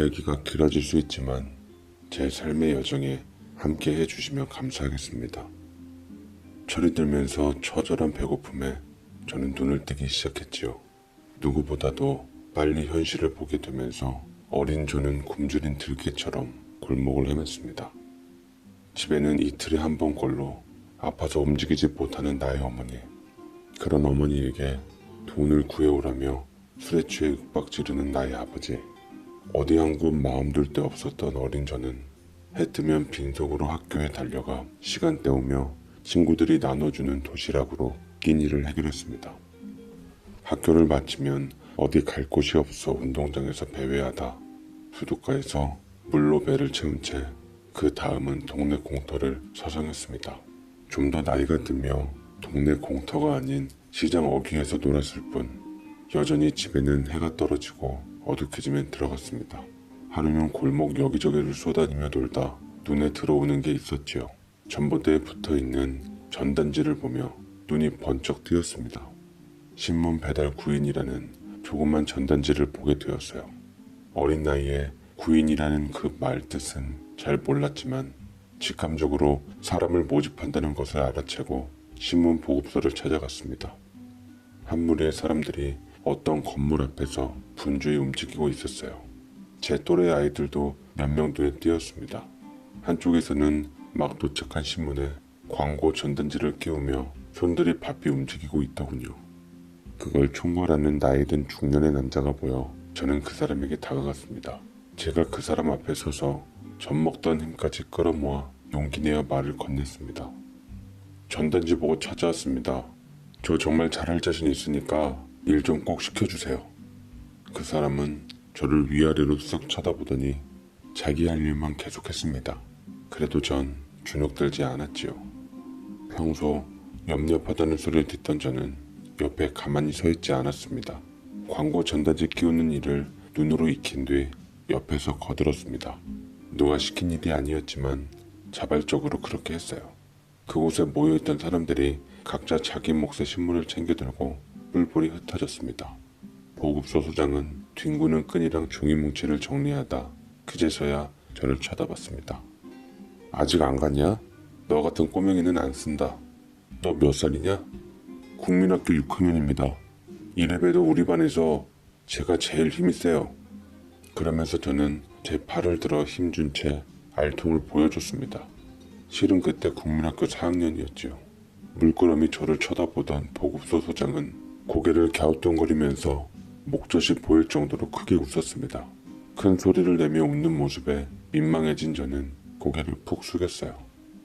이야기가 길어질 수 있지만 제 삶의 여정에 함께 해주시면 감사하겠습니다. 철이 들면서 처절한 배고픔에 저는 눈을 뜨기 시작했지요. 누구보다도 빨리 현실을 보게 되면서 어린 저는 굶주린 들개처럼 골목을 헤맸습니다. 집에는 이틀에 한 번꼴로 아파서 움직이지 못하는 나의 어머니, 그런 어머니에게 돈을 구해오라며 술에 취해 윽박지르는 나의 아버지, 어디 한 곳 마음 둘 데 없었던 어린 저는 해 뜨면 빈속으로 학교에 달려가 시간 때우며 친구들이 나눠주는 도시락으로 끼니를 해결했습니다. 학교를 마치면 어디 갈 곳이 없어 운동장에서 배회하다 수도가에서 물로 배를 채운 채 그 다음은 동네 공터를 서성했습니다. 좀 더 나이가 들며 동네 공터가 아닌 시장 어귀에서 놀았을 뿐 여전히 집에는 해가 떨어지고 어둑해지면 들어갔습니다. 하루는 골목 여기저기를 쏘다니며 놀다 눈에 들어오는 게 있었지요. 전봇대에 붙어있는 전단지를 보며 눈이 번쩍 뜨였습니다. 신문 배달 구인이라는 조그만 전단지를 보게 되었어요. 어린 나이에 구인이라는 그 말 뜻은 잘 몰랐지만 직감적으로 사람을 모집한다는 것을 알아채고 신문 보급소를 찾아갔습니다. 한 무리의 사람들이 어떤 건물 앞에서 분주히 움직이고 있었어요. 제 또래 아이들도 몇 명 눈에 띄었습니다. 한쪽에서는 막 도착한 신문에 광고 전단지를 끼우며 손들이 바삐 움직이고 있더군요. 그걸 총괄하는 나이 든 중년의 남자가 보여 저는 그 사람에게 다가갔습니다. 제가 그 사람 앞에 서서 젖 먹던 힘까지 끌어모아 용기 내어 말을 건넸습니다. 전단지 보고 찾아왔습니다. 저 정말 잘할 자신 있으니까 일 좀 꼭 시켜주세요. 그 사람은 저를 위아래로 쓱 쳐다보더니 자기 할 일만 계속했습니다. 그래도 전 주눅들지 않았지요. 평소 엽렵하다는 소리를 듣던 저는 옆에 가만히 서 있지 않았습니다. 광고 전단지 끼우는 일을 눈으로 익힌 뒤 옆에서 거들었습니다. 누가 시킨 일이 아니었지만 자발적으로 그렇게 했어요. 그곳에 모여있던 사람들이 각자 자기 몫의 신문을 챙겨들고 뿔뿔이 흩어졌습니다. 보급소 소장은 튕구는 끈이랑 종이 뭉치를 정리하다 그제서야 저를 쳐다봤습니다. 아직 안 갔냐? 너 같은 꼬맹이는 안 쓴다. 너 몇 살이냐? 국민학교 6학년입니다. 이래봬도 우리 반에서 제가 제일 힘이 세요. 그러면서 저는 제 팔을 들어 힘준 채 알통을 보여줬습니다. 실은 그때 국민학교 4학년이었지요. 물끄러미 저를 쳐다보던 보급소 소장은 고개를 갸우뚱거리면서 목젖이 보일 정도로 크게 웃었습니다. 큰 소리를 내며 웃는 모습에 민망해진 저는 고개를 푹 숙였어요.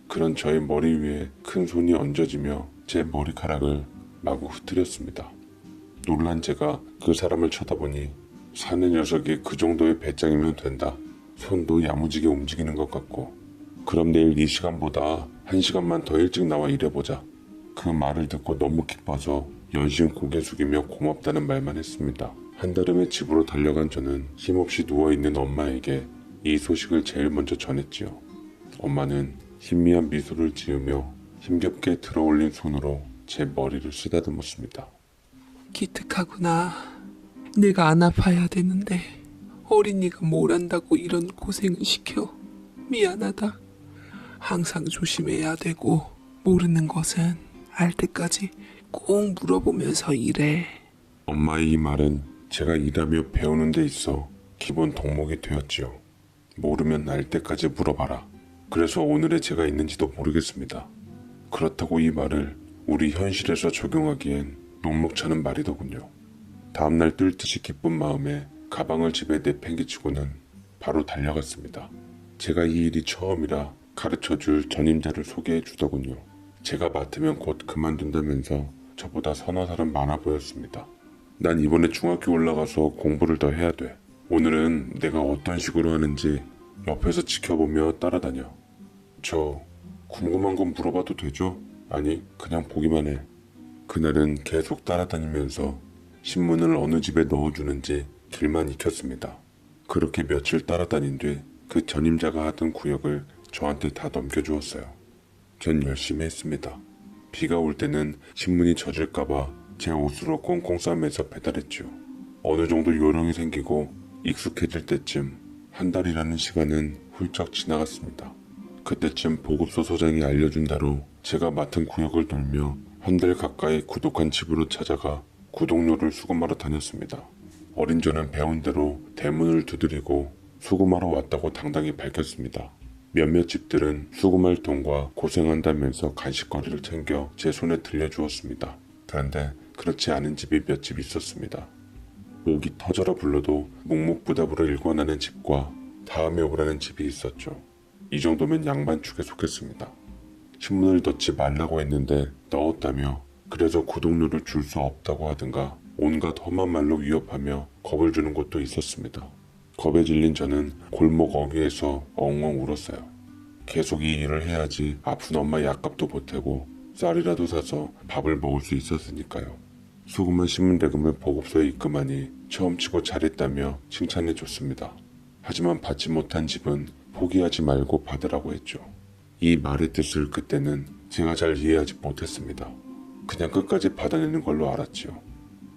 그런 저의 머리 위에 큰 손이 얹어지며 제 머리카락을 마구 흐트렸습니다. 놀란 제가 그 사람을 쳐다보니 사내 녀석이 그 정도의 배짱이면 된다. 손도 야무지게 움직이는 것 같고 그럼 내일 이 시간보다 1시간만 더 일찍 나와 일해보자. 그 말을 듣고 너무 기뻐서 연신 고개 숙이며 고맙다는 말만 했습니다. 한달음에 집으로 달려간 저는 힘없이 누워있는 엄마에게 이 소식을 제일 먼저 전했지요. 엄마는 희미한 미소를 지으며 힘겹게 들어올린 손으로 제 머리를 쓰다듬었습니다. 기특하구나. 내가 안 아파야 되는데 어린이가 뭘 안다고 이런 고생을 시켜. 미안하다. 항상 조심해야 되고 모르는 것은 알 때까지 꼭 물어보면서 일해. 엄마의 이 말은 제가 일하며 배우는 데 있어 기본 덕목이 되었지요. 모르면 알 때까지 물어봐라. 그래서 오늘의 제가 있는지도 모르겠습니다. 그렇다고 이 말을 우리 현실에서 적용하기엔 녹록찮은 말이더군요. 다음날 뜰 듯이 기쁜 마음에 가방을 집에 내팽개치고는 바로 달려갔습니다. 제가 이 일이 처음이라 가르쳐줄 전임자를 소개해 주더군요. 제가 맡으면 곧 그만둔다면서 저보다 서너 살은 많아 보였습니다. 난 이번에 중학교 올라가서 공부를 더 해야 돼. 오늘은 내가 어떤 식으로 하는지 옆에서 지켜보며 따라다녀. 저 궁금한 건 물어봐도 되죠? 아니, 그냥 보기만 해. 그날은 계속 따라다니면서 신문을 어느 집에 넣어주는지 길만 익혔습니다. 그렇게 며칠 따라다닌 뒤 그 전임자가 하던 구역을 저한테 다 넘겨주었어요. 전 열심히 했습니다. 비가 올 때는 신문이 젖을까봐 제 옷으로 꽁꽁 싸매서 배달했죠. 어느 정도 요령이 생기고 익숙해질 때쯤 한 달이라는 시간은 훌쩍 지나갔습니다. 그때쯤 보급소 소장이 알려준 대로 제가 맡은 구역을 돌며 한 달 가까이 구독한 집으로 찾아가 구독료를 수금하러 다녔습니다. 어린 저는 배운 대로 대문을 두드리고 수금하러 왔다고 당당히 밝혔습니다. 몇몇 집들은 수금할 돈과 고생한다면서 간식거리를 챙겨 제 손에 들려주었습니다. 그런데 그렇지 않은 집이 몇 집 있었습니다. 목이 터져라 불러도 묵묵부답으로 일관하는 집과 다음에 오라는 집이 있었죠. 이 정도면 양반축에 속했습니다. 신문을 넣지 말라고 했는데 넣었다며 그래서 구독료를 줄 수 없다고 하든가 온갖 험한 말로 위협하며 겁을 주는 곳도 있었습니다. 겁에 질린 저는 골목 어귀에서 엉엉 울었어요. 계속 이 일을 해야지 아픈 엄마 약값도 보태고 쌀이라도 사서 밥을 먹을 수 있었으니까요. 수금한 신문대금을 보급소에 입금하니 처음 치고 잘했다며 칭찬해 줬습니다. 하지만 받지 못한 집은 포기하지 말고 받으라고 했죠. 이 말의 뜻을 그때는 제가 잘 이해하지 못했습니다. 그냥 끝까지 받아내는 걸로 알았지요.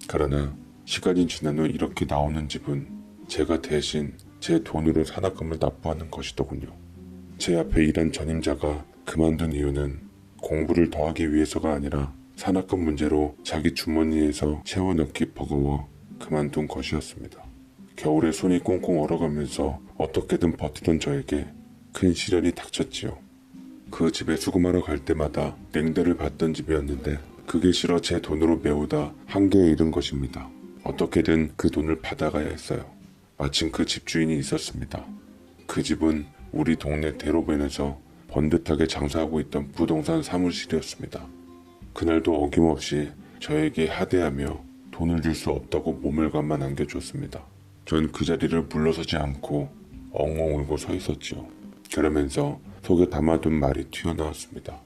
그러나 시간이 지난 후 이렇게 나오는 집은 제가 대신 제 돈으로 산학금을 납부하는 것이더군요. 제 앞에 일한 전임자가 그만둔 이유는 공부를 더 하기 위해서가 아니라 산학금 문제로 자기 주머니에서 채워넣기 버거워 그만둔 것이었습니다. 겨울에 손이 꽁꽁 얼어가면서 어떻게든 버티던 저에게 큰 시련이 닥쳤지요. 그 집에 수금하러 갈 때마다 냉대를 받던 집이었는데 그게 싫어 제 돈으로 메우다 한계에 이른 것입니다. 어떻게든 그 돈을 받아가야 했어요. 마침 그 집주인이 있었습니다. 그 집은 우리 동네 대로변에서 번듯하게 장사하고 있던 부동산 사무실이었습니다. 그날도 어김없이 저에게 하대하며 돈을 줄 수 없다고 모멸감만 안겨줬습니다. 전 그 자리를 물러서지 않고 엉엉 울고 서 있었지요. 그러면서 속에 담아둔 말이 튀어나왔습니다.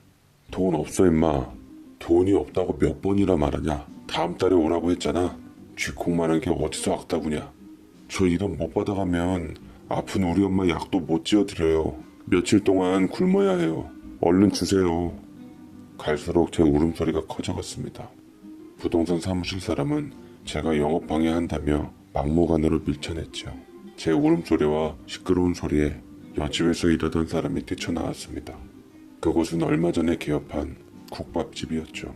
돈 없어 임마. 돈이 없다고 몇 번이나 말하냐. 다음 달에 오라고 했잖아. 쥐콩만한 게 어디서 악다구냐. 저 이돈 못 받아가면 아픈 우리 엄마 약도 못 지어드려요. 며칠 동안 굶어야 해요. 얼른 주세요. 갈수록 제 울음소리가 커져갔습니다. 부동산 사무실 사람은 제가 영업 방해한다며 막무가내로 밀쳐냈죠. 제 울음소리와 시끄러운 소리에 옆집에서 일하던 사람이 뛰쳐나왔습니다. 그곳은 얼마 전에 개업한 국밥집이었죠.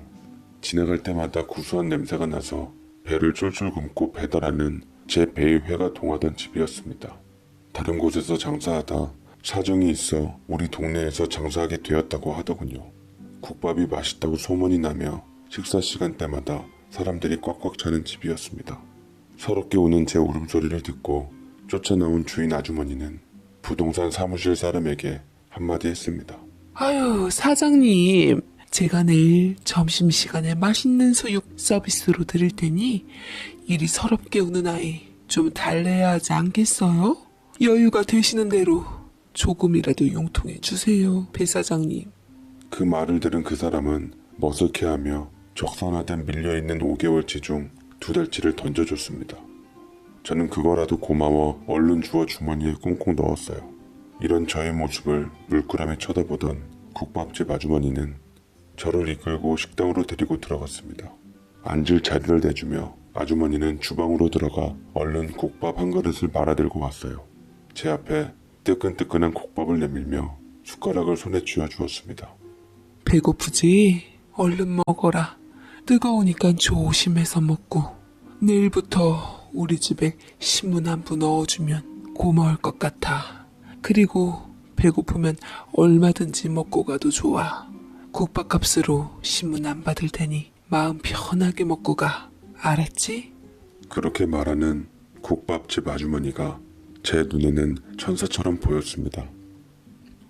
지나갈 때마다 구수한 냄새가 나서 배를 쫄쫄 굶고 배달하는 제 배의 회가 동하던 집이었습니다. 다른 곳에서 장사하다 사정이 있어 우리 동네에서 장사하게 되었다고 하더군요. 국밥이 맛있다고 소문이 나며 식사 시간대마다 사람들이 꽉꽉 차는 집이었습니다. 서럽게 우는 제 울음소리를 듣고 쫓아나온 주인 아주머니는 부동산 사무실 사람에게 한마디 했습니다. 아유, 사장님. 제가 내일 점심시간에 맛있는 수육 서비스로 드릴 테니 이리 서럽게 우는 아이 좀 달래야 하지 않겠어요? 여유가 되시는 대로 조금이라도 용통해 주세요, 배 사장님. 그 말을 들은 그 사람은 머쓱해하며 적선하듯 밀려있는 5개월치 중 2달치를 던져줬습니다. 저는 그거라도 고마워 얼른 주워 주머니에 꽁꽁 넣었어요. 이런 저의 모습을 물끄러미 쳐다보던 국밥집 아주머니는 저를 이끌고 식당으로 데리고 들어갔습니다. 앉을 자리를 내주며 아주머니는 주방으로 들어가 얼른 국밥 한 그릇을 말아들고 왔어요. 제 앞에 뜨끈뜨끈한 국밥을 내밀며 숟가락을 손에 쥐어주었습니다. 배고프지? 얼른 먹어라. 뜨거우니까 조심해서 먹고 내일부터 우리 집에 신문 한 부 넣어주면 고마울 것 같아. 그리고 배고프면 얼마든지 먹고 가도 좋아. 국밥값으로 신문 안 받을 테니 마음 편하게 먹고 가. 알았지? 그렇게 말하는 국밥집 아주머니가 제 눈에는 천사처럼 보였습니다.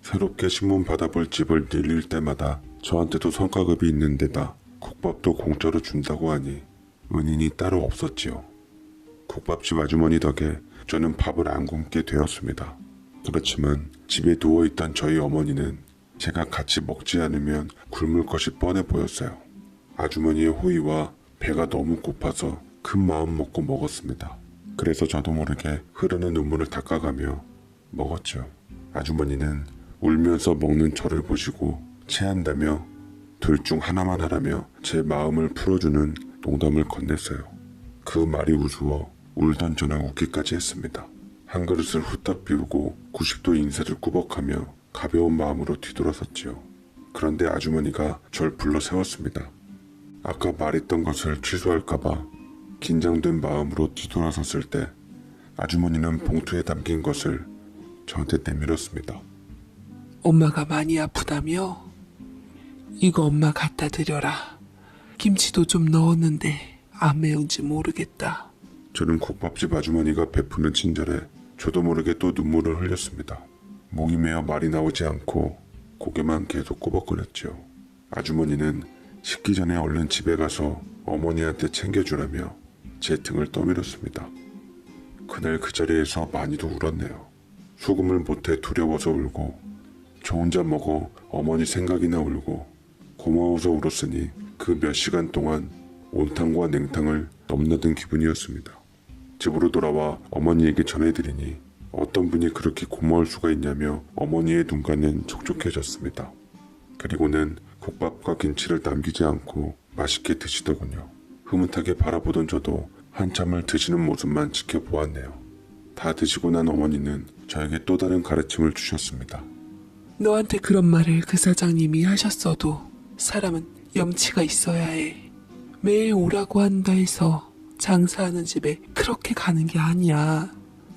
새롭게 신문 받아볼 집을 늘릴 때마다 저한테도 성과급이 있는 데다 국밥도 공짜로 준다고 하니 은인이 따로 없었지요. 국밥집 아주머니 덕에 저는 밥을 안 굶게 되었습니다. 그렇지만 집에 누워있던 저희 어머니는 제가 같이 먹지 않으면 굶을 것이 뻔해 보였어요. 아주머니의 호의와 배가 너무 고파서 큰 마음 먹고 먹었습니다. 그래서 저도 모르게 흐르는 눈물을 닦아가며 먹었죠. 아주머니는 울면서 먹는 저를 보시고 체한다며 둘 중 하나만 하라며 제 마음을 풀어주는 농담을 건넸어요. 그 말이 우스워 울던 저는 웃기까지 했습니다. 한 그릇을 후딱 비우고 90도 인사를 꾸벅하며 가벼운 마음으로 뒤돌아섰지요. 그런데 아주머니가 절 불러 세웠습니다. 아까 말했던 것을 취소할까봐 긴장된 마음으로 뒤돌아섰을 때 아주머니는 봉투에 담긴 것을 저한테 내밀었습니다. 엄마가 많이 아프다며? 이거 엄마 갖다 드려라. 김치도 좀 넣었는데 안 매운지 모르겠다. 저는 국밥집 아주머니가 베푸는 친절에 저도 모르게 또 눈물을 흘렸습니다. 목이 메어 말이 나오지 않고 고개만 계속 꼬박거렸죠. 아주머니는 식기 전에 얼른 집에 가서 어머니한테 챙겨주라며 제 등을 떠밀었습니다. 그날 그 자리에서 많이도 울었네요. 수금을 못해 두려워서 울고 저 혼자 먹어 어머니 생각이나 울고 고마워서 울었으니 그 몇 시간 동안 온탕과 냉탕을 넘나든 기분이었습니다. 집으로 돌아와 어머니에게 전해드리니 어떤 분이 그렇게 고마울 수가 있냐며 어머니의 눈가는 촉촉해졌습니다. 그리고는 국밥과 김치를 남기지 않고 맛있게 드시더군요. 흐뭇하게 바라보던 저도 한참을 드시는 모습만 지켜보았네요. 다 드시고 난 어머니는 저에게 또 다른 가르침을 주셨습니다. 너한테 그런 말을 그 사장님이 하셨어도 사람은 염치가 있어야 해. 매일 오라고 한다 해서 장사하는 집에 그렇게 가는 게 아니야.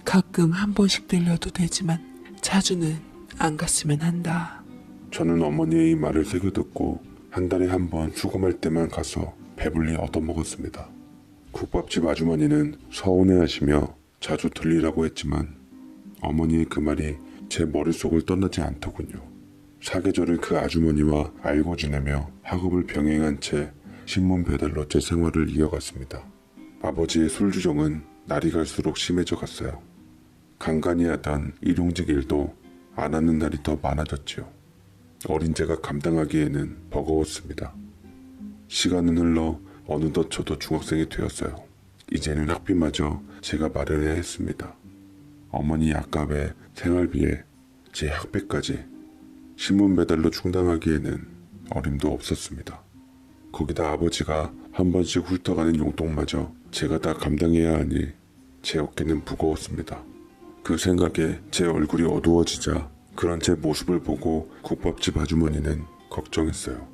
가끔 한 번씩 들려도 되지만 자주는 안 갔으면 한다. 저는 어머니의 이 말을 새겨듣고 한 달에 한 번 수금할 때만 가서 배불리 얻어먹었습니다. 국밥집 아주머니는 서운해하시며 자주 들리라고 했지만 어머니의 그 말이 제 머릿속을 떠나지 않더군요. 사계절을 그 아주머니와 알고 지내며 학업을 병행한 채 신문 배달로 제 생활을 이어갔습니다. 아버지의 술주정은 날이 갈수록 심해져 갔어요. 간간히 하던 일용직 일도 안 하는 날이 더 많아졌지요. 어린 제가 감당하기에는 버거웠습니다. 시간은 흘러 어느덧 저도 중학생이 되었어요. 이제는 학비마저 제가 마련해야 했습니다. 어머니 약값에 생활비에 제 학비까지 신문 배달로 충당하기에는 어림도 없었습니다. 거기다 아버지가 한 번씩 훑어가는 용돈마저 제가 다 감당해야 하니 제 어깨는 무거웠습니다. 그 생각에 제 얼굴이 어두워지자 그런 제 모습을 보고 국밥집 아주머니는 걱정했어요.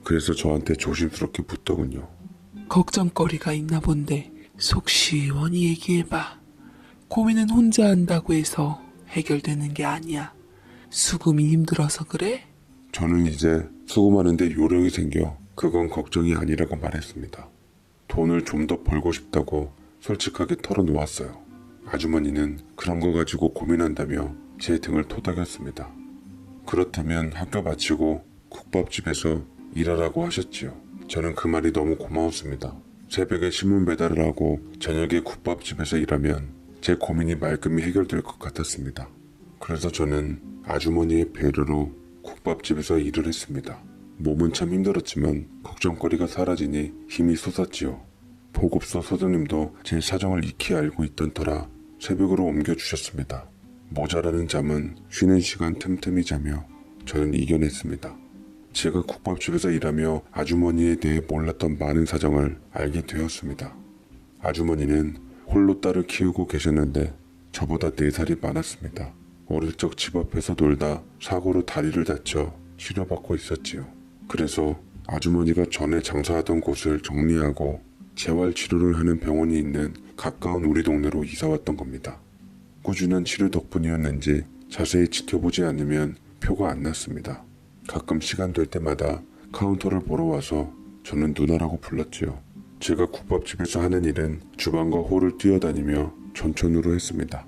그래서 저한테 조심스럽게 묻더군요. 걱정거리가 있나 본데 속 시원히 얘기해봐. 고민은 혼자 한다고 해서 해결되는 게 아니야. 수금이 힘들어서 그래? 저는 이제 수금하는데 요령이 생겨 그건 걱정이 아니라고 말했습니다. 돈을 좀 더 벌고 싶다고 솔직하게 털어놓았어요. 아주머니는 그런 거 가지고 고민한다며 제 등을 토닥였습니다. 그렇다면 학교 마치고 국밥집에서 일하라고 하셨지요. 저는 그 말이 너무 고마웠습니다. 새벽에 신문 배달을 하고 저녁에 국밥집에서 일하면 제 고민이 말끔히 해결될 것 같았습니다. 그래서 저는 아주머니의 배려로 국밥집에서 일을 했습니다. 몸은 참 힘들었지만 걱정거리가 사라지니 힘이 솟았지요. 보급소 소장님도 제 사정을 익히 알고 있던 터라 새벽으로 옮겨주셨습니다. 모자라는 잠은 쉬는 시간 틈틈이 자며 저는 이겨냈습니다. 제가 국밥집에서 일하며 아주머니에 대해 몰랐던 많은 사정을 알게 되었습니다. 아주머니는 홀로 딸을 키우고 계셨는데 저보다 4살이 많았습니다. 어릴 적 집 앞에서 놀다 사고로 다리를 다쳐 치료받고 있었지요. 그래서 아주머니가 전에 장사하던 곳을 정리하고 재활치료를 하는 병원이 있는 가까운 우리 동네로 이사왔던 겁니다. 꾸준한 치료 덕분이었는지 자세히 지켜보지 않으면 표가 안 났습니다. 가끔 시간 될 때마다 카운터를 보러 와서 저는 누나라고 불렀지요. 제가 국밥집에서 하는 일은 주방과 홀을 뛰어다니며 전천후로 했습니다.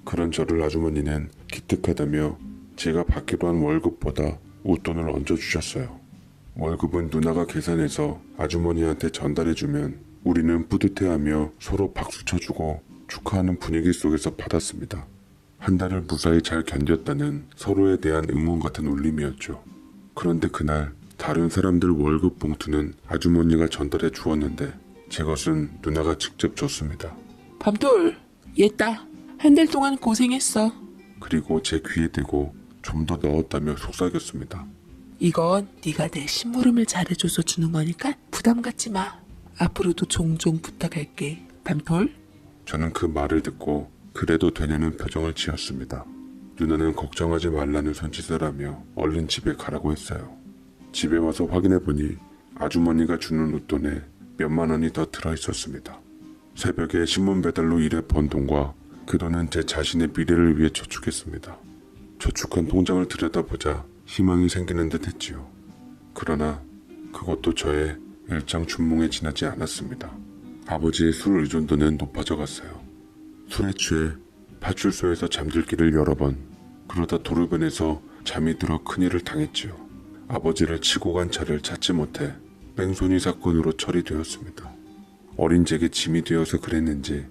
그런 저를 아주머니는 기특하다며 제가 받기로 한 월급보다 웃돈을 얹어주셨어요. 월급은 누나가 계산해서 아주머니한테 전달해주면 우리는 뿌듯해하며 서로 박수 쳐주고 축하하는 분위기 속에서 받았습니다. 한 달을 무사히 잘 견뎠다는 서로에 대한 응원 같은 울림이었죠. 그런데 그날 다른 사람들 월급 봉투는 아주머니가 전달해 주었는데 제 것은 누나가 직접 줬습니다. 밤돌, 얘따. 한 달 동안 고생했어. 그리고 제 귀에 대고 좀 더 넣었다며 속삭였습니다. 이건 네가 내 심부름을 잘해줘서 주는 거니까 부담 갖지 마. 앞으로도 종종 부탁할게. 밤돌? 저는 그 말을 듣고 그래도 되냐는 표정을 지었습니다. 누나는 걱정하지 말라는 손짓을 하며 얼른 집에 가라고 했어요. 집에 와서 확인해 보니 아주머니가 주는 웃돈에 몇만 원이 더 들어 있었습니다. 새벽에 신문 배달로 일해 번 돈과 그 돈은 제 자신의 미래를 위해 저축했습니다. 저축한 통장을 들여다보자 희망이 생기는 듯 했지요. 그러나 그것도 저의 일장 춘몽에 지나지 않았습니다. 아버지의 술 의존도는 높아져 갔어요. 술에 취해 파출소에서 잠들기를 여러 번, 그러다 도로변에서 잠이 들어 큰일을 당했지요. 아버지를 치고 간 차를 찾지 못해 뺑소니 사건으로 처리되었습니다. 어린 제게 짐이 되어서 그랬는지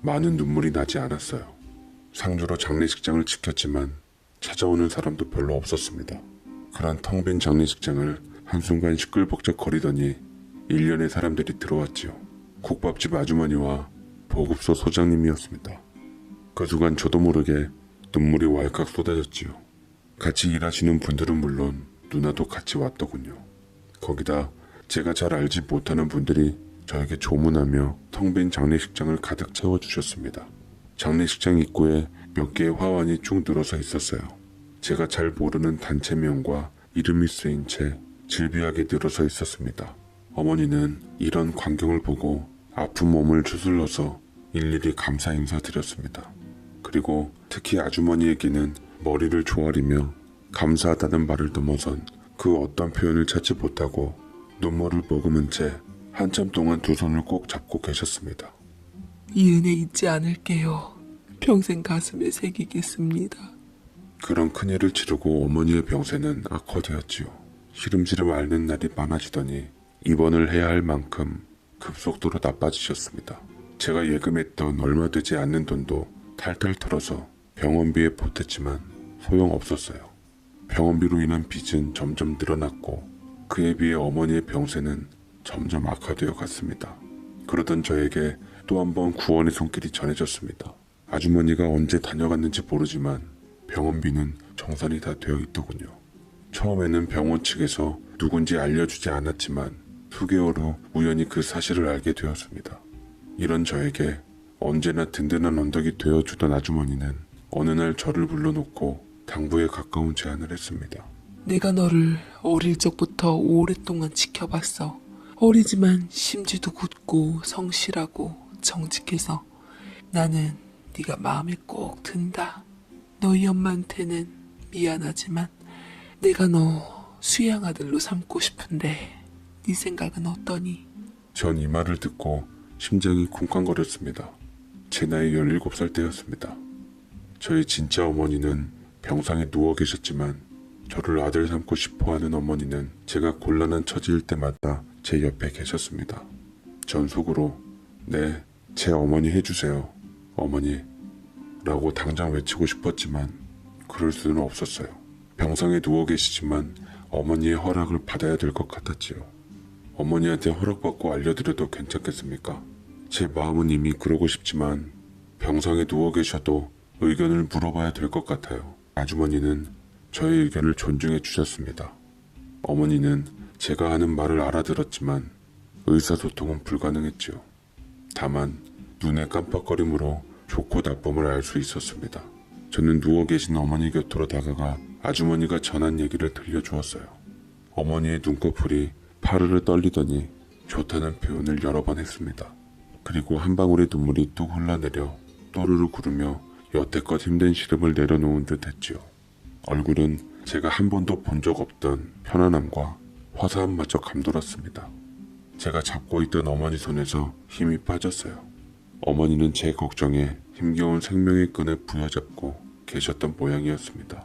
많은 눈물이 나지 않았어요. 상주로 장례식장을 지켰지만 찾아오는 사람도 별로 없었습니다. 그런 텅 빈 장례식장을 한순간 시끌벅적 거리더니 일련의 사람들이 들어왔지요. 국밥집 아주머니와 보급소 소장님이었습니다. 그 순간 저도 모르게 눈물이 왈칵 쏟아졌지요. 같이 일하시는 분들은 물론 누나도 같이 왔더군요. 거기다 제가 잘 알지 못하는 분들이 저에게 조문하며 텅 빈 장례식장을 가득 채워주셨습니다. 장례식장 입구에 몇 개의 화환이 쭉 늘어서 있었어요. 제가 잘 모르는 단체명과 이름이 쓰인 채 질비하게 늘어서 있었습니다. 어머니는 이런 광경을 보고 아픈 몸을 추슬러서 일일이 감사 인사 드렸습니다. 그리고 특히 아주머니에게는 머리를 조아리며 감사하다는 말을 넘어선 그 어떤 표현을 찾지 못하고 눈물을 머금은 채 한참 동안 두 손을 꼭 잡고 계셨습니다. 이 은혜 잊지 않을게요. 평생 가슴에 새기겠습니다. 그런 큰일을 치르고 어머니의 병세는 악화되었지요. 시름시름 앓는 날이 많아지더니 입원을 해야 할 만큼 급속도로 나빠지셨습니다. 제가 예금했던 얼마 되지 않는 돈도 탈탈 털어서 병원비에 보탰지만 소용없었어요. 병원비로 인한 빚은 점점 늘어났고 그에 비해 어머니의 병세는 점점 악화되어 갔습니다. 그러던 저에게 또 한 번 구원의 손길이 전해졌습니다. 아주머니가 언제 다녀갔는지 모르지만 병원비는 정산이 다 되어 있더군요. 처음에는 병원 측에서 누군지 알려주지 않았지만 수개월 후 우연히 그 사실을 알게 되었습니다. 이런 저에게 언제나 든든한 언덕이 되어주던 아주머니는 어느 날 저를 불러놓고 당부에 가까운 제안을 했습니다. 내가 너를 어릴 적부터 오랫동안 지켜봤어. 어리지만 심지도 굳고 성실하고 정직해서 나는 네가 마음에 꼭 든다. 너희 엄마한테는 미안하지만 내가 너 수양 아들로 삼고 싶은데 네 생각은 어떠니? 전 이 말을 듣고 심장이 쿵쾅거렸습니다. 제 나이 17살 때였습니다. 저희 진짜 어머니는 병상에 누워 계셨지만 저를 아들 삼고 싶어하는 어머니는 제가 곤란한 처지일 때마다 제 옆에 계셨습니다. 전 속으로 네, 제 어머니 해주세요. 어머니 라고 당장 외치고 싶었지만 그럴 수는 없었어요. 병상에 누워 계시지만 어머니의 허락을 받아야 될 것 같았지요. 어머니한테 허락받고 알려드려도 괜찮겠습니까? 제 마음은 이미 그러고 싶지만 병상에 누워 계셔도 의견을 물어봐야 될 것 같아요. 아주머니는 저의 의견을 존중해 주셨습니다. 어머니는 제가 하는 말을 알아들었지만 의사소통은 불가능했지요. 다만 눈의 깜빡거림으로 좋고 나쁨을 알 수 있었습니다. 저는 누워 계신 어머니 곁으로 다가가 아주머니가 전한 얘기를 들려주었어요. 어머니의 눈꺼풀이 파르르 떨리더니 좋다는 표현을 여러 번 했습니다. 그리고 한 방울의 눈물이 뚝 흘러내려 또르르 구르며 여태껏 힘든 시름을 내려놓은 듯 했지요. 얼굴은 제가 한 번도 본 적 없던 편안함과 화사함마저 감돌았습니다. 제가 잡고 있던 어머니 손에서 힘이 빠졌어요. 어머니는 제 걱정에 힘겨운 생명의 끈을 부여잡고 계셨던 모양이었습니다.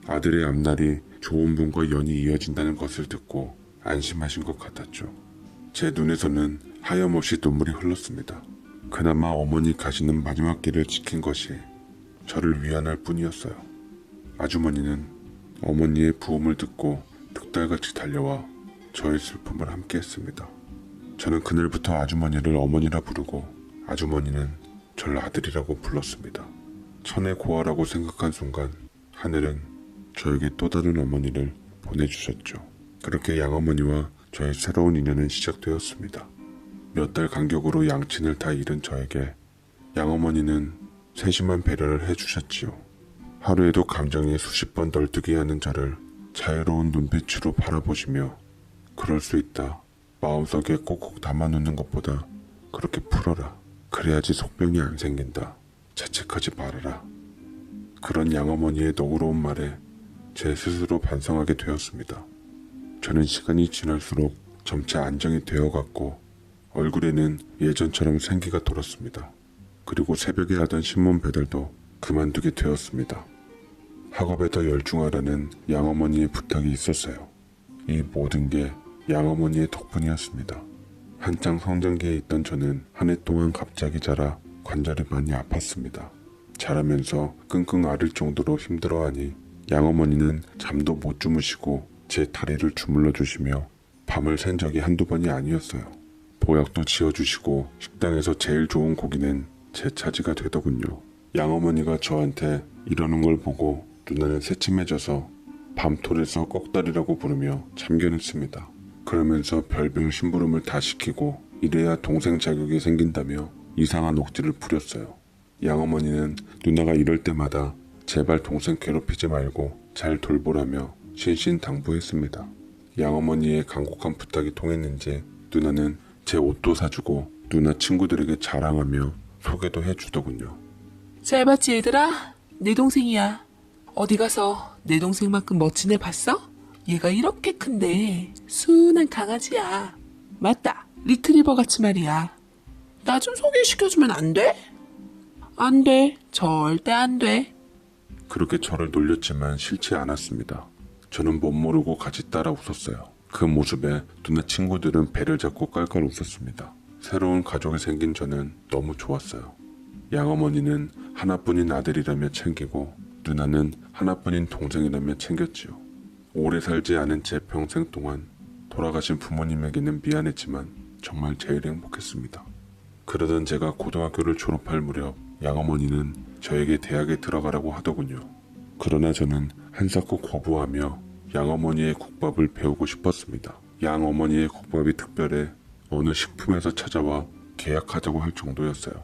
아들의 앞날이 좋은 분과 연이 이어진다는 것을 듣고 안심하신 것 같았죠. 제 눈에서는 하염없이 눈물이 흘렀습니다. 그나마 어머니 가시는 마지막 길을 지킨 것이 저를 위안할 뿐이었어요. 아주머니는 어머니의 부음을 듣고 득달같이 달려와 저의 슬픔을 함께했습니다. 저는 그날부터 아주머니를 어머니라 부르고 아주머니는 저를 아들이라고 불렀습니다. 천의 고아라고 생각한 순간 하늘은 저에게 또 다른 어머니를 보내주셨죠. 그렇게 양어머니와 저의 새로운 인연은 시작되었습니다. 몇 달 간격으로 양친을 다 잃은 저에게 양어머니는 세심한 배려를 해주셨지요. 하루에도 감정이 수십 번 널뛰게 하는 저를 자유로운 눈빛으로 바라보시며 그럴 수 있다. 마음속에 꼭꼭 담아놓는 것보다 그렇게 풀어라. 그래야지 속병이 안 생긴다. 자책하지 말아라. 그런 양어머니의 너그러운 말에 제 스스로 반성하게 되었습니다. 저는 시간이 지날수록 점차 안정이 되어갔고 얼굴에는 예전처럼 생기가 돌았습니다. 그리고 새벽에 하던 신문 배달도 그만두게 되었습니다. 학업에 더 열중하라는 양어머니의 부탁이 있었어요. 이 모든 게 양어머니의 덕분이었습니다. 한창 성장기에 있던 저는 한 해 동안 갑자기 자라 관절이 많이 아팠습니다. 자라면서 끙끙 앓을 정도로 힘들어하니 양어머니는 잠도 못 주무시고 제 다리를 주물러 주시며 밤을 샌 적이 한두 번이 아니었어요. 보약도 지어주시고 식당에서 제일 좋은 고기는 제 차지가 되더군요. 양어머니가 저한테 이러는 걸 보고 누나는 새침해져서 밤톨에서 꺽다리라고 부르며 참견했습니다. 그러면서 별별 심부름을 다 시키고 이래야 동생 자격이 생긴다며 이상한 억지를 부렸어요. 양어머니는 누나가 이럴 때마다 제발 동생 괴롭히지 말고 잘 돌보라며 신신당부했습니다. 양어머니의 간곡한 부탁이 통했는지 누나는 제 옷도 사주고 누나 친구들에게 자랑하며 소개도 해주더군요. 잘 봤지 얘들아? 내 동생이야. 어디 가서 내 동생만큼 멋진 애 봤어? 얘가 이렇게 큰데 순한 강아지야. 맞다. 리트리버 같이 말이야. 나 좀 소개시켜주면 안 돼? 안 돼. 절대 안 돼. 그렇게 저를 놀렸지만 싫지 않았습니다. 저는 못 모르고 같이 따라 웃었어요. 그 모습에 누나 친구들은 배를 잡고 깔깔 웃었습니다. 새로운 가족이 생긴 저는 너무 좋았어요. 양어머니는 하나뿐인 아들이라며 챙기고 누나는 하나뿐인 동생이라며 챙겼지요. 오래 살지 않은 제 평생 동안 돌아가신 부모님에게는 미안했지만 정말 제일 행복했습니다. 그러던 제가 고등학교를 졸업할 무렵 양어머니는 저에게 대학에 들어가라고 하더군요. 그러나 저는 한사코 거부하며 양어머니의 국밥을 배우고 싶었습니다. 양어머니의 국밥이 특별해 어느 식품에서 찾아와 계약하자고 할 정도였어요.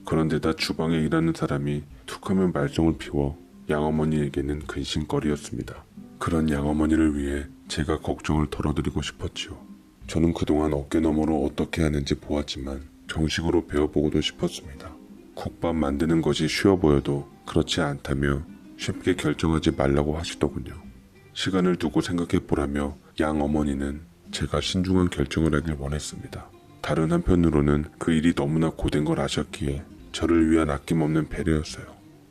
그런데다 주방에 일하는 사람이 툭하면 말썽을 피워 양어머니에게는 근심거리였습니다. 그런 양어머니를 위해 제가 걱정을 덜어드리고 싶었지요. 저는 그동안 어깨너머로 어떻게 하는지 보았지만 정식으로 배워보고도 싶었습니다. 국밥 만드는 것이 쉬워 보여도 그렇지 않다며 쉽게 결정하지 말라고 하시더군요. 시간을 두고 생각해보라며 양어머니는 제가 신중한 결정을 하길 원했습니다. 다른 한편으로는 그 일이 너무나 고된 걸 아셨기에 저를 위한 아낌없는 배려였어요.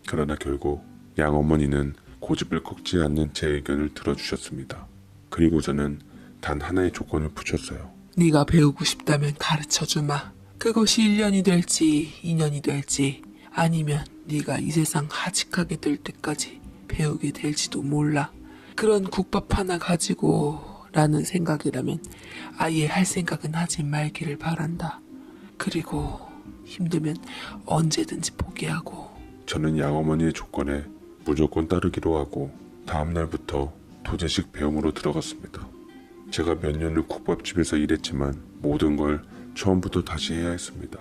그러나 결국 양어머니는 고집을 꺾지 않는 제 의견을 들어주셨습니다. 그리고 저는 단 하나의 조건을 붙였어요. 네가 배우고 싶다면 가르쳐주마. 그것이 1년이 될지 2년이 될지 아니면 네가 이 세상 하직하게 될 때까지 배우게 될지도 몰라. 그런 국밥 하나 가지고 라는 생각이라면 아예 할 생각은 하지 말기를 바란다. 그리고 힘들면 언제든지 포기하고. 저는 양어머니의 조건에 무조건 따르기로 하고 다음 날부터 도제식 배움으로 들어갔습니다. 제가 몇 년을 국밥집에서 일했지만 모든 걸 처음부터 다시 해야 했습니다.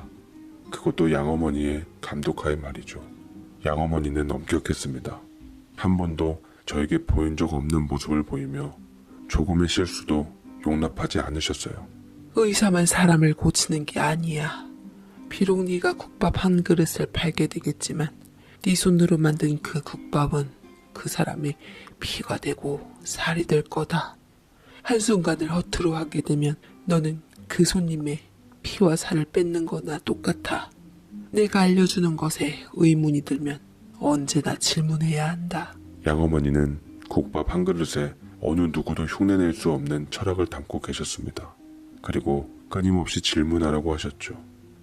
그것도 양어머니의 감독하에 말이죠. 양어머니는 엄격했습니다. 한 번도 저에게 보인 적 없는 모습을 보이며 조금의 실수도 용납하지 않으셨어요. 의사만 사람을 고치는 게 아니야. 비록 네가 국밥 한 그릇을 팔게 되겠지만 네 손으로 만든 그 국밥은 그 사람의 피가 되고 살이 될 거다. 한순간을 허투루 하게 되면 너는 그 손님의 피와 살을 뺏는 거나 똑같아. 내가 알려주는 것에 의문이 들면 언제나 질문해야 한다. 양어머니는 국밥 한 그릇에 어느 누구도 흉내낼 수 없는 철학을 담고 계셨습니다. 그리고 끊임없이 질문하라고 하셨죠.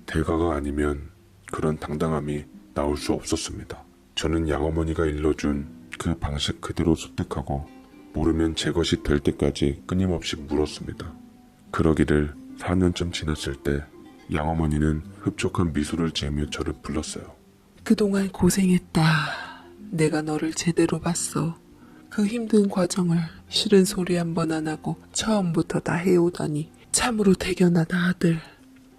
대가가 아니면 그런 당당함이 나올 수 없었습니다. 저는 양어머니가 일러준 그 방식 그대로 습득하고 모르면 제 것이 될 때까지 끊임없이 물었습니다. 그러기를 4년쯤 지났을 때 양어머니는 흡족한 미소를 지으며 저를 불렀어요. 그동안 고생했다. 내가 너를 제대로 봤어. 그 힘든 과정을 싫은 소리 한 번 안 하고 처음부터 다 해오다니 참으로 대견하다 아들.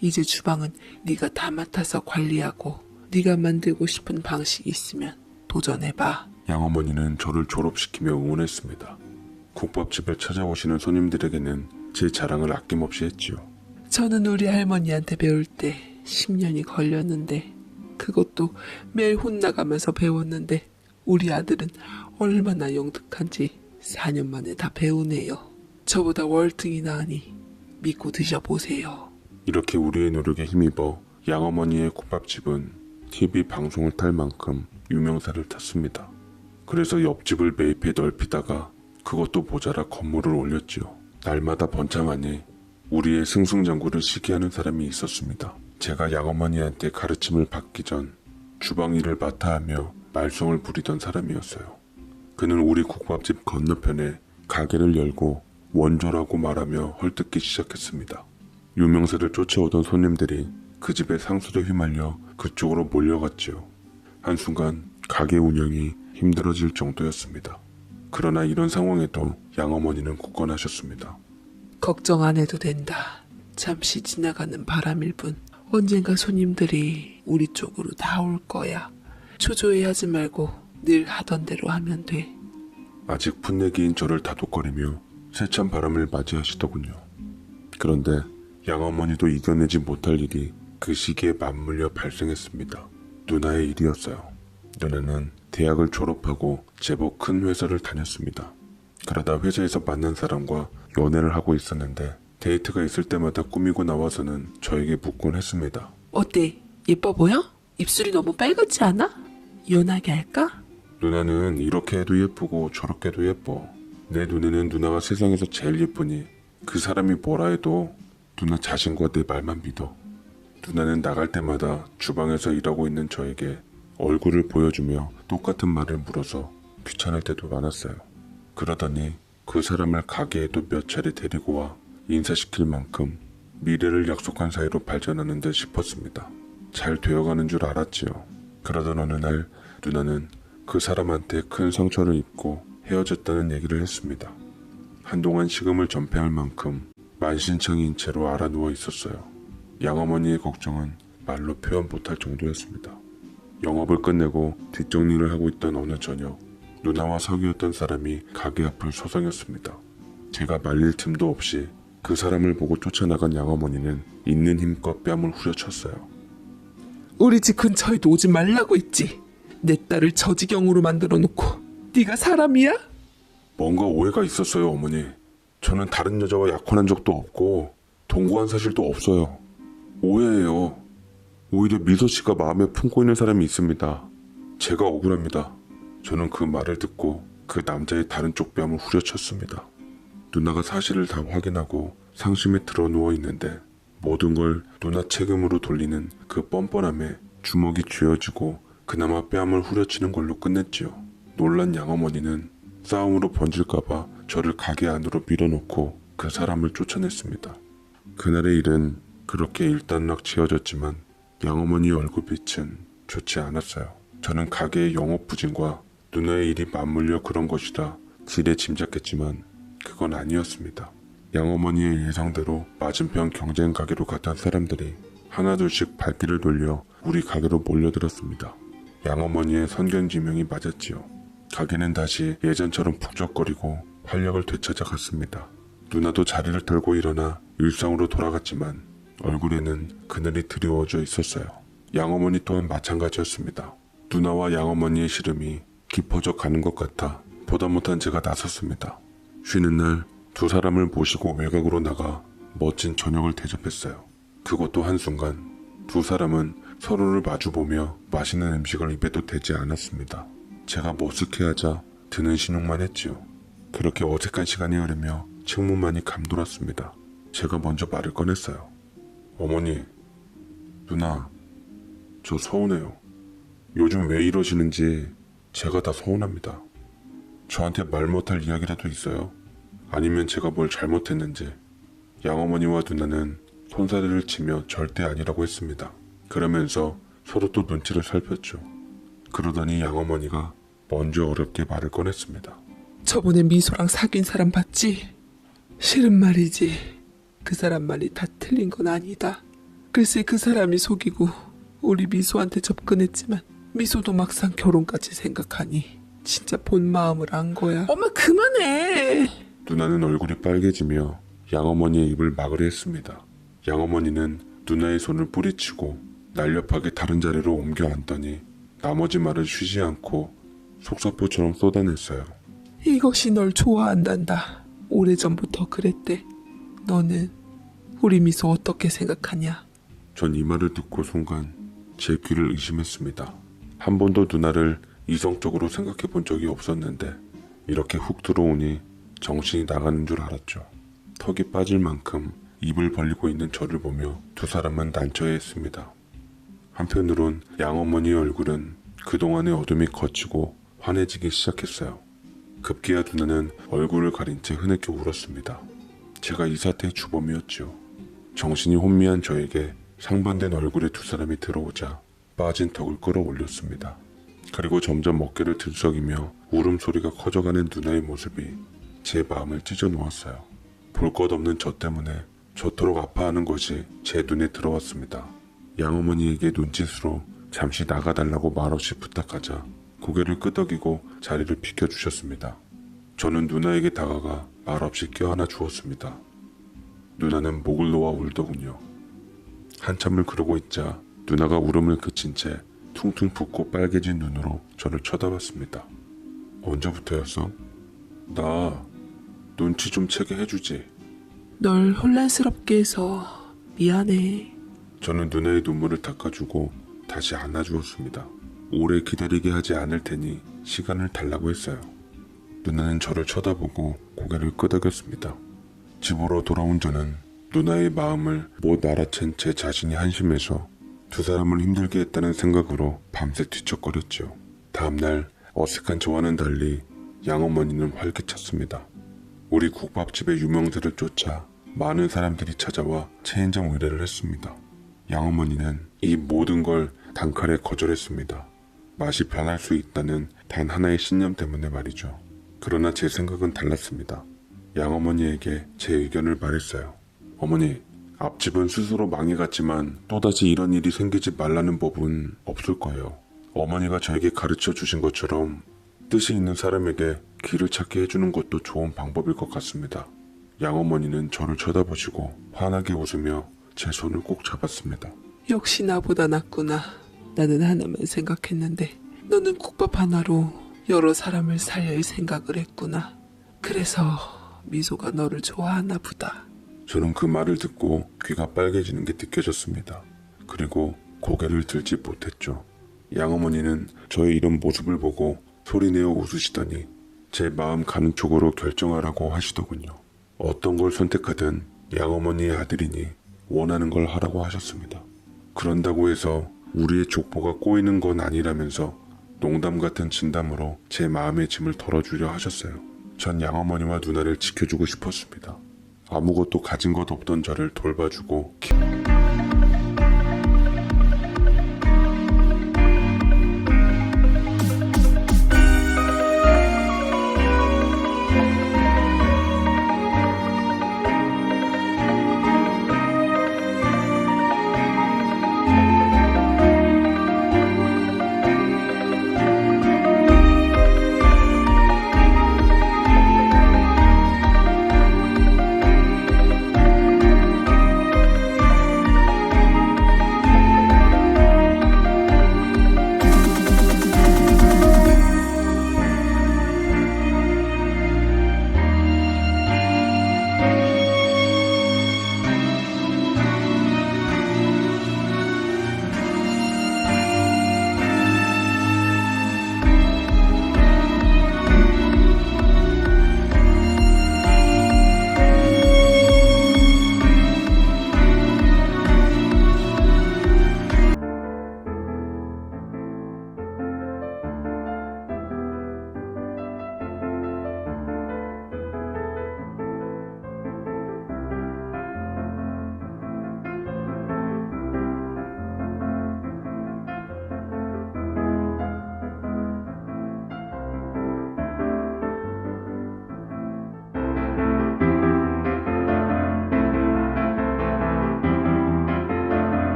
이제 주방은 네가 다 맡아서 관리하고 네가 만들고 싶은 방식이 있으면 도전해봐. 양어머니는 저를 졸업시키며 응원했습니다. 국밥집에 찾아오시는 손님들에게는 제 자랑을 아낌없이 했지요. 저는 우리 할머니한테 배울 때 10년이 걸렸는데 그것도 매일 혼나가면서 배웠는데 우리 아들은 얼마나 영특한지 4년 만에 다 배우네요. 저보다 월등히 나으니 믿고 드셔보세요. 이렇게 우리의 노력에 힘입어 양어머니의 국밥집은 TV 방송을 탈 만큼 유명세를 탔습니다. 그래서 옆집을 매입해 넓히다가 그것도 모자라 건물을 올렸지요. 날마다 번창하니 우리의 승승장구를 시기하는 사람이 있었습니다. 제가 양어머니한테 가르침을 받기 전 주방 일을 맡아 하며 말썽을 부리던 사람이었어요. 그는 우리 국밥집 건너편에 가게를 열고 원조라고 말하며 헐뜯기 시작했습니다. 유명세를 쫓아오던 손님들이 그 집의 상술에 휘말려 그쪽으로 몰려갔지요. 한순간 가게 운영이 힘들어질 정도였습니다. 그러나 이런 상황에도 양어머니는 굳건하셨습니다. 걱정 안 해도 된다. 잠시 지나가는 바람일 뿐 언젠가 손님들이 우리 쪽으로 다 올 거야. 초조해하지 말고 늘 하던 대로 하면 돼. 아직 풋내기인 저를 다독거리며 세찬 바람을 맞이하시더군요. 그런데 양어머니도 이겨내지 못할 일이 그 시기에 맞물려 발생했습니다. 누나의 일이었어요. 누나는 대학을 졸업하고 제법 큰 회사를 다녔습니다. 그러다 회사에서 만난 사람과 연애를 하고 있었는데 데이트가 있을 때마다 꾸미고 나와서는 저에게 묻곤 했습니다. 어때? 예뻐 보여? 입술이 너무 빨갛지 않아? 연하게 할까? 누나는 이렇게 해도 예쁘고 저렇게 해도 예뻐. 내 눈에는 누나가 세상에서 제일 예쁘니 그 사람이 뭐라 해도 누나 자신과 내 말만 믿어. 누나는 나갈 때마다 주방에서 일하고 있는 저에게 얼굴을 보여주며 똑같은 말을 물어서 귀찮을 때도 많았어요. 그러더니 그 사람을 가게에도 몇 차례 데리고 와 인사시킬 만큼 미래를 약속한 사이로 발전하는 듯 싶었습니다. 잘 되어가는 줄 알았지요. 그러던 어느 날 누나는 그 사람한테 큰 상처를 입고 헤어졌다는 얘기를 했습니다. 한동안 식음을 전폐할 만큼 만신창이인 채로 알아누워 있었어요. 양어머니의 걱정은 말로 표현 못할 정도였습니다. 영업을 끝내고 뒷정리를 하고 있던 어느 저녁 누나와 사귀었던 사람이 가게 앞을 서성였습니다. 제가 말릴 틈도 없이 그 사람을 보고 쫓아나간 양어머니는 있는 힘껏 뺨을 후려쳤어요. 우리 집 근처에도 오지 말라고 했지. 내 딸을 저지경으로 만들어 놓고 네가 사람이야? 뭔가 오해가 있었어요, 어머니. 저는 다른 여자와 약혼한 적도 없고 동거한 사실도 없어요. 오해예요. 오히려 미소 씨가 마음에 품고 있는 사람이 있습니다. 제가 억울합니다. 저는 그 말을 듣고 그 남자의 다른 쪽 뺨을 후려쳤습니다. 누나가 사실을 다 확인하고 상심에 들어 누워 있는데 모든 걸 누나 책임으로 돌리는 그 뻔뻔함에 주먹이 쥐어지고 그나마 뺨을 후려치는 걸로 끝냈지요. 놀란 양어머니는 싸움으로 번질까봐 저를 가게 안으로 밀어놓고 그 사람을 쫓아냈습니다. 그날의 일은 그렇게 일단락 지어졌지만 양어머니의 얼굴빛은 좋지 않았어요. 저는 가게의 영업 부진과 누나의 일이 맞물려 그런 것이다 지레 짐작했지만 그건 아니었습니다. 양어머니의 예상대로 맞은편 경쟁 가게로 갔던 사람들이 하나둘씩 발길을 돌려 우리 가게로 몰려들었습니다. 양어머니의 선견지명이 맞았지요. 가게는 다시 예전처럼 북적거리고 활력을 되찾아 갔습니다. 누나도 자리를 털고 일어나 일상으로 돌아갔지만 얼굴에는 그늘이 드리워져 있었어요. 양어머니 또한 마찬가지였습니다. 누나와 양어머니의 시름이 깊어져 가는 것 같아 보다 못한 제가 나섰습니다. 쉬는 날 두 사람을 모시고 외곽으로 나가 멋진 저녁을 대접했어요. 그것도 한순간 두 사람은 서로를 마주보며 맛있는 음식을 입에도 대지 않았습니다. 제가 머쓱해하자 드는 신용만 했지요. 그렇게 어색한 시간이 흐르며 책무만이 감돌았습니다. 제가 먼저 말을 꺼냈어요. 어머니, 누나, 저 서운해요. 요즘 왜 이러시는지 제가 다 서운합니다. 저한테 말 못할 이야기라도 있어요? 아니면 제가 뭘 잘못했는지. 양어머니와 누나는 손사래를 치며 절대 아니라고 했습니다. 그러면서 서로 또 눈치를 살폈죠. 그러더니 양어머니가 먼저 어렵게 말을 꺼냈습니다. 저번에 미소랑 사귄 사람 봤지? 싫은 말이지. 그 사람 말이 다 틀린 건 아니다. 글쎄 그 사람이 속이고 우리 미소한테 접근했지만 미소도 막상 결혼까지 생각하니 진짜 본 마음을 안 거야. 엄마 그만해. 누나는 얼굴이 빨개지며 양어머니의 입을 막으려 했습니다. 양어머니는 누나의 손을 뿌리치고 날렵하게 다른 자리로 옮겨 앉더니 나머지 말을 쉬지 않고 속사포처럼 쏟아냈어요. 이것이 널 좋아한단다. 오래전부터 그랬대. 너는 우리 미소 어떻게 생각하냐? 전 이 말을 듣고 순간 제 귀를 의심했습니다. 한 번도 누나를 이성적으로 생각해 본 적이 없었는데 이렇게 훅 들어오니 정신이 나가는 줄 알았죠. 턱이 빠질 만큼 입을 벌리고 있는 저를 보며 두 사람은 난처해했습니다. 한편으론 양어머니의 얼굴은 그동안의 어둠이 걷히고 환해지기 시작했어요. 급기야 누나는 얼굴을 가린 채 흐느껴 울었습니다. 제가 이 사태의 주범이었죠. 정신이 혼미한 저에게 상반된 얼굴의 두 사람이 들어오자 빠진 턱을 끌어올렸습니다. 그리고 점점 어깨를 들썩이며 울음소리가 커져가는 누나의 모습이 제 마음을 찢어 놓았어요. 볼 것 없는 저 때문에 저토록 아파하는 것이 제 눈에 들어왔습니다. 양어머니에게 눈짓으로 잠시 나가달라고 말없이 부탁하자 고개를 끄덕이고 자리를 비켜주셨습니다. 저는 누나에게 다가가 말없이 껴안아 주었습니다. 누나는 목을 놓아 울더군요. 한참을 그러고 있자 누나가 울음을 그친 채 퉁퉁 붓고 빨개진 눈으로 저를 쳐다봤습니다. 언제부터였어? 나 눈치 좀 채게 해주지. 널 혼란스럽게 해서 미안해. 저는 누나의 눈물을 닦아주고 다시 안아주었습니다. 오래 기다리게 하지 않을 테니 시간을 달라고 했어요. 누나는 저를 쳐다보고 고개를 끄덕였습니다. 집으로 돌아온 저는 누나의 마음을 못 알아챈 제 자신이 한심해서 두 사람을 힘들게 했다는 생각으로 밤새 뒤척거렸죠. 다음날 어색한 저와는 달리 양어머니는 활기찼습니다. 우리 국밥집의 유명세를 쫓아 많은 사람들이 찾아와 체인점 의뢰를 했습니다. 양어머니는 이 모든 걸 단칼에 거절했습니다. 맛이 변할 수 있다는 단 하나의 신념 때문에 말이죠. 그러나 제 생각은 달랐습니다. 양어머니에게 제 의견을 말했어요. 어머니, 앞집은 스스로 망해갔지만 또다시 이런 일이 생기지 말라는 법은 없을 거예요. 어머니가 저에게 가르쳐 주신 것처럼 뜻이 있는 사람에게 길을 찾게 해주는 것도 좋은 방법일 것 같습니다. 양어머니는 저를 쳐다보시고 환하게 웃으며 제 손을 꼭 잡았습니다. 역시 나보다 낫구나. 나는 하나만 생각했는데 너는 국밥 하나로 여러 사람을 살릴 생각을 했구나. 그래서 미소가 너를 좋아하나 보다. 저는 그 말을 듣고 귀가 빨개지는 게 느껴졌습니다. 그리고 고개를 들지 못했죠. 양어머니는 저의 이런 모습을 보고 소리내어 웃으시더니 제 마음 가는 쪽으로 결정하라고 하시더군요. 어떤 걸 선택하든 양어머니의 아들이니 원하는 걸 하라고 하셨습니다. 그런다고 해서 우리의 족보가 꼬이는 건 아니라면서 농담 같은 진담으로 제 마음의 짐을 덜어주려 하셨어요. 전 양어머니와 누나를 지켜주고 싶었습니다. 아무것도 가진 것 없던 저를 돌봐주고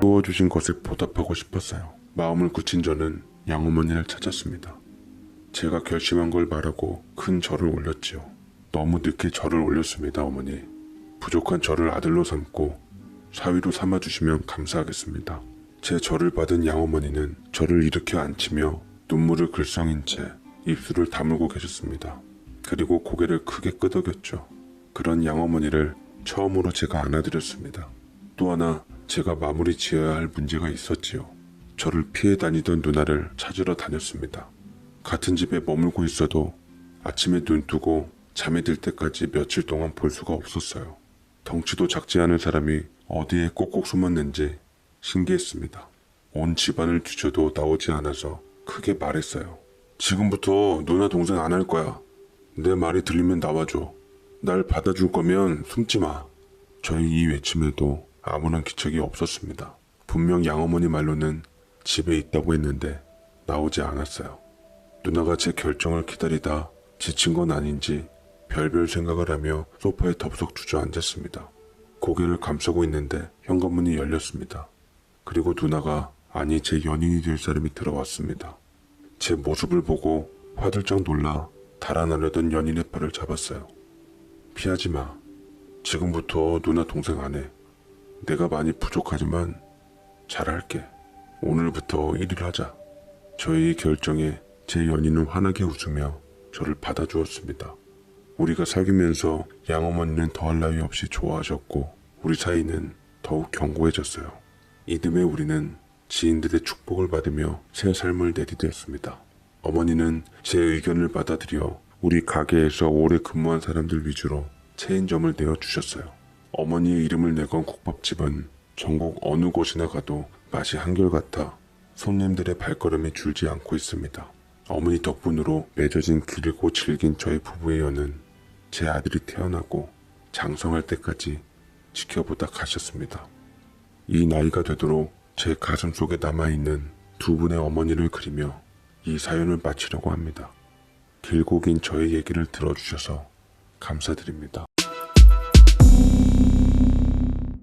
도와주신 것에 보답하고 싶었어요. 마음을 굳힌 저는 양어머니를 찾았습니다. 제가 결심한 걸 말하고 큰 절을 올렸지요. 너무 늦게 절을 올렸습니다, 어머니. 부족한 저를 아들로 삼고 사위로 삼아주시면 감사하겠습니다. 제 절을 받은 양어머니는 저를 일으켜 앉히며 눈물을 글썽인 채 입술을 다물고 계셨습니다. 그리고 고개를 크게 끄덕였죠. 그런 양어머니를 처음으로 제가 안아드렸습니다. 또 하나 제가 마무리 지어야 할 문제가 있었지요. 저를 피해 다니던 누나를 찾으러 다녔습니다. 같은 집에 머물고 있어도 아침에 눈 뜨고 잠에 들 때까지 며칠 동안 볼 수가 없었어요. 덩치도 작지 않은 사람이 어디에 꼭꼭 숨었는지 신기했습니다. 온 집안을 뒤져도 나오지 않아서 크게 말했어요. 지금부터 누나 동생 안 할 거야. 내 말이 들리면 나와줘. 날 받아줄 거면 숨지 마. 저희 이 외침에도 아무런 기척이 없었습니다. 분명 양어머니 말로는 집에 있다고 했는데 나오지 않았어요. 누나가 제 결정을 기다리다 지친 건 아닌지 별별 생각을 하며 소파에 덥석 주저앉았습니다. 고개를 감싸고 있는데 현관문이 열렸습니다. 그리고 누나가, 아니 제 연인이 될 사람이 들어왔습니다. 제 모습을 보고 화들짝 놀라 달아나려던 연인의 팔을 잡았어요. 피하지 마. 지금부터 누나 동생 안 해. 내가 많이 부족하지만 잘할게. 오늘부터 1일 하자. 저의 결정에 제 연인은 환하게 웃으며 저를 받아주었습니다. 우리가 사귀면서 양어머니는 더할 나위 없이 좋아하셨고 우리 사이는 더욱 견고해졌어요. 이듬해 우리는 지인들의 축복을 받으며 새 삶을 내디뎠습니다. 어머니는 제 의견을 받아들여 우리 가게에서 오래 근무한 사람들 위주로 체인점을 내어주셨어요. 어머니의 이름을 내건 국밥집은 전국 어느 곳이나 가도 맛이 한결같아 손님들의 발걸음이 줄지 않고 있습니다. 어머니 덕분으로 맺어진 길고 질긴 저희 부부의 연은 제 아들이 태어나고 장성할 때까지 지켜보다 가셨습니다. 이 나이가 되도록 제 가슴 속에 남아있는 두 분의 어머니를 그리며 이 사연을 마치려고 합니다. 길고 긴 저의 얘기를 들어주셔서 감사드립니다.